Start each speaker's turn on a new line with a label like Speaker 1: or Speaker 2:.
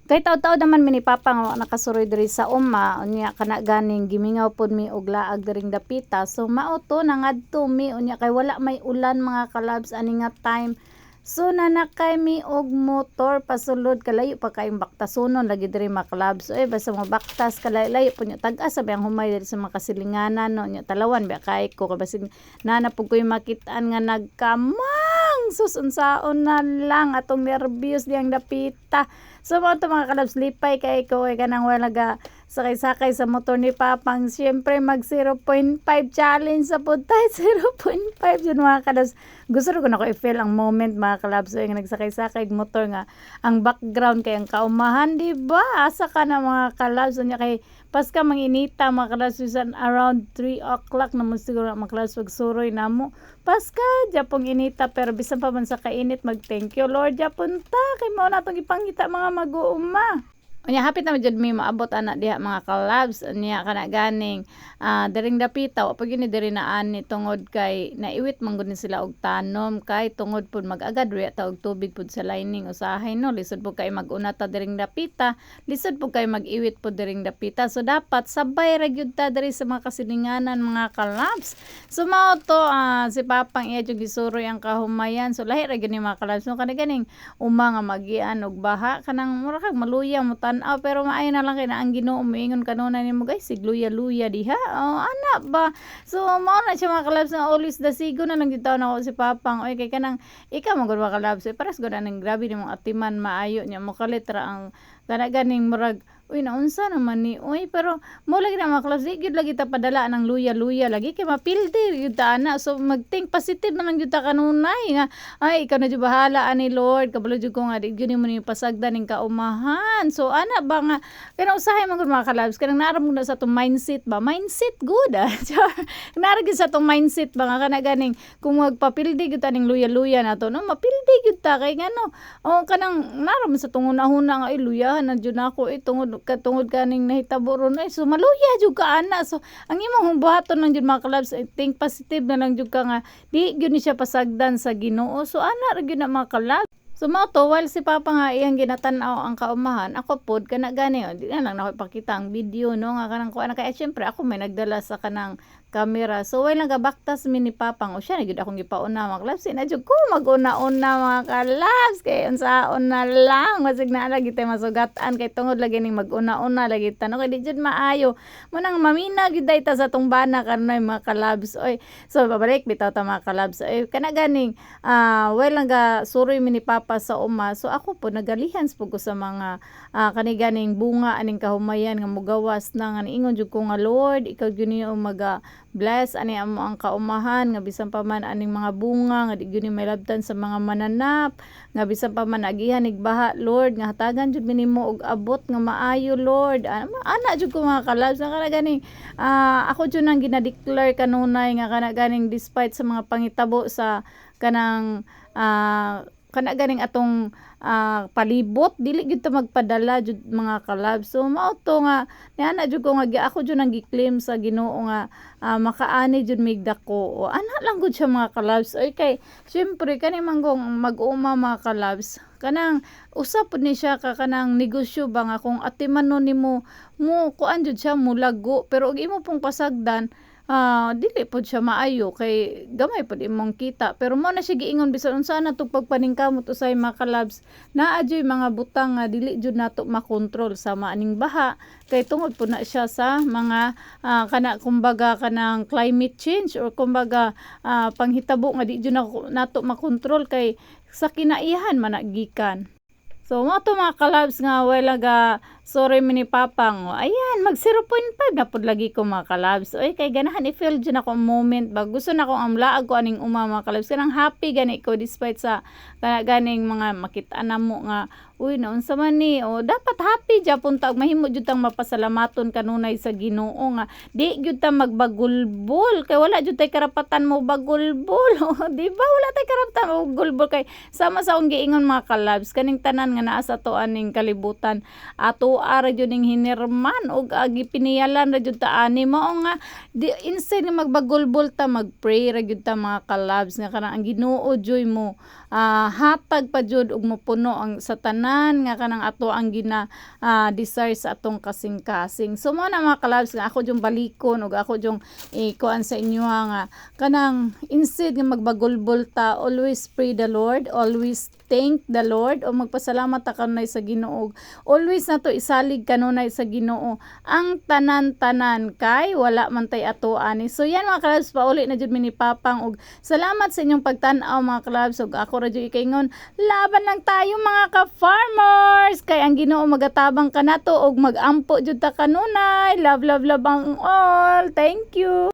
Speaker 1: Kay taw-taw naman mi ni Papa nga nakasuroy diri sa uma, unya kana ganing gimingaw pod mi og laag diring dapita. So mao to nangadto mi unya kay wala may ulan mga kalabs ani nga time. So nanakay mi og motor pasulod kalayo pa kayong baktasonon lagi diri mga kalabs. Oy basta mo baktas kalayo po nya tag-asa ba ang humay diri sa mga kasilinganan no nya talawan ba kay ko kay basin nanapog ko makitaan nga nagkamang sus unsaon na lang atong nervyos diyang dapita. So mo to mga kalabs lipay kay ko kay kanang wala ga sakay-sakay sa motor ni Papang syempre mag 0.5 challenge sa puntay 0.5 yun mga kalabs. Gusto ko na ko i-feel ang moment mga kalabs so yung nagsakay-sakay motor nga ang background kay ang kaumahan di ba asa ka na mga kalabs nya kay pas ka manginita mga kalabs around 3 o'clock na mo siguro mga kalabs pag suroy na mo pas ka japong inita pero bisan pa man sa kainit mag thank you Lord japon ta kay mao na tong ipangita mga mag-uuma. Unya hapit na jud mi maabot ana diha mga kalabs unya kana ganing diring dapita wa pag ni diri naan ni tungod kay naiwit man gud ni sila og tanom kay tungod pud mag-agad riya ta og tubig pud sa lining usahay no lisod pud kay mag-una ta diring dapita lisod pud kay mag-iwit pud diring dapita so dapat sabay ra gyud ta diri sa mga kasilinganan mga kalabs. So mao to si Papang iya jud gisuroy ang kahumayan so lahi ra gyud ni mga kalabs no kana ganing uma nga magian og baha kanang mura kag maluya mo pero maayo na lang kay na ang Ginoo moingon kanuna nimo guys sigluya-luya diha ana ba so mao na siya mga kalabs na always dasigo na lang gitaw na ako si Papang oy kay kanang ikaw man gud mga kalabs paras gud anang grabe nimong atiman maayo nya mo kalitra ang kana ganing murag uy naunsa naman ni uy pero mo lagi na mga kalabs gyud lagi ta padala ng luya-luya lagi kay mapildi gyud ta ana so mag-think positive man lang gyud ta kanunay nga ay ikaw na jud bahala ani Lord kabalo jud ko nga di gyud nimo ni pasagdan ning kaumahan so ana ba nga kana usahay man gud mga kalabs kanang naram na sa tong mindset ba mindset good naram gyud sa tong mindset ba nga kana ganing kung magpapildi gyud ta ning luya-luya nato no mapildi gyud ta kay ngano o kanang naram sa tong una-una nga ay luyahan na jud nako tungod katungod kaning nahitabo ron ay so maluya jud ka ana so ang imong buhaton lang jud mga kalabs think positive na lang jud ka nga di gyud ni siya pasagdan sa Ginoo so ana ra gyud na mga kalabs. So mao to while si Papa nga iyang ginatan-aw ang kaumahan ako pod kana gani di na lang nako ipakita ang video no nga kanang kuan kay syempre ako may nagdala sa kanang camera so while nagabaktas mi ni Papang o siya na gyud akong gipauna mga kalabs na jud ko mag-una-una mga kalabs kay unsaon na lang masig na lagi tay masugatan kay tungod lagi ning mag-una-una lagi tanong kay di jud maayo mo nang mamina gyud ta sa tong bana kanay mga kalabs oy so babalik bitaw ta mga kalabs oy kana ganing while naga suroy mi ni Papa sa uma so ako po nagalihans po ko sa mga kaniganing bunga aning kahumayan nga mugawas na nga ingon jud ko nga Lord ikaw gyud ni maga bless ani amo ang kaumahan nga bisan pa man aning mga bunga nga di gyud ni mailabtan sa mga mananap nga bisan pa man agihan igbaha Lord nga hatagan jud minimo og abot nga maayo Lord ana jud ko mga kalabs nga kana ganing ako jud nang ginadeclare kanunay nga kana ganing despite sa mga pangitabo sa kanang kana ganing atong palibot dili gyud ta magpadala jud mga kalabs so mao to nga niana jud ko nga ako jud nang gi-claim sa Ginoo nga makaani jud mig dako ana lang gud siya mga kalabs oy kay syempre kani manggong mag-uma mga kalabs kanang usap pud ni siya ka kanang negosyo ba nga kung atimanon nimo mo kuan jud siya mo lago pero og imo pong pasagdan dili pod siya maayo kay gamay pod imong kita pero mo na siya giingon bisan unsa na tug pagpaningkamot usay mga kalabs naa jud mga butang nga dili jud nato makontrol sa maaning baha kay tungod po na siya sa mga kana kumbaga kanang climate change or kumbaga panghitabo nga di jud nato makontrol kay sa kinaihan man nagikan. So mo to mga kalabs nga wala ga sorry mi ni Papang ayan mag 0.5 na pod lagi ko mga kalabs oy kay ganahan i-feel jud ako ang moment ba gusto na ko ang laag ko aning uma mga kalabs kanang happy gani ko despite sa ganing mga makita na mo nga uy naunsa man ni o dapat happy japon ta og mahimo jud tang mapasalamaton kanunay sa Ginoo nga di jud ta magbagulbol kay wala jud tay karapatan mo bagulbol di ba wala tay karapatan mo bagulbol kay sama sa akong giingon mga kalabs kaning tanan nga naa sa to aning kalibutan ato ara jud ning hinirman og og gipiniyalan ra jud ta ani mao nga instead nga magbagulbol ta magpray ra jud ta mga kalabs nga kanang ang Ginoo joy mo hatag pa jud og mopuno ang sa tanan nga kanang ato ang desire sa atong kasing-kasing. So mo na mga kalabs nga ako jung balikon og ako jung kuan sa inyo nga kanang instead nga magbagulbol ta, always pray the Lord, always thank the Lord o magpasalamat ta kanunay sa Ginoo. Always nato isalig kanunay sa Ginoo ang tanan-tanan kay wala man tay ato ani. So yan mga kalabs, pauli na jud mi ni Papang og salamat sa inyong pagtan-aw mga kalabs og ako ra jud ikaingon laban lang tayo mga ka-farmers kay ang Ginoo magatabang kanato og magampo jud ta kanunay. Love ang all. Thank you.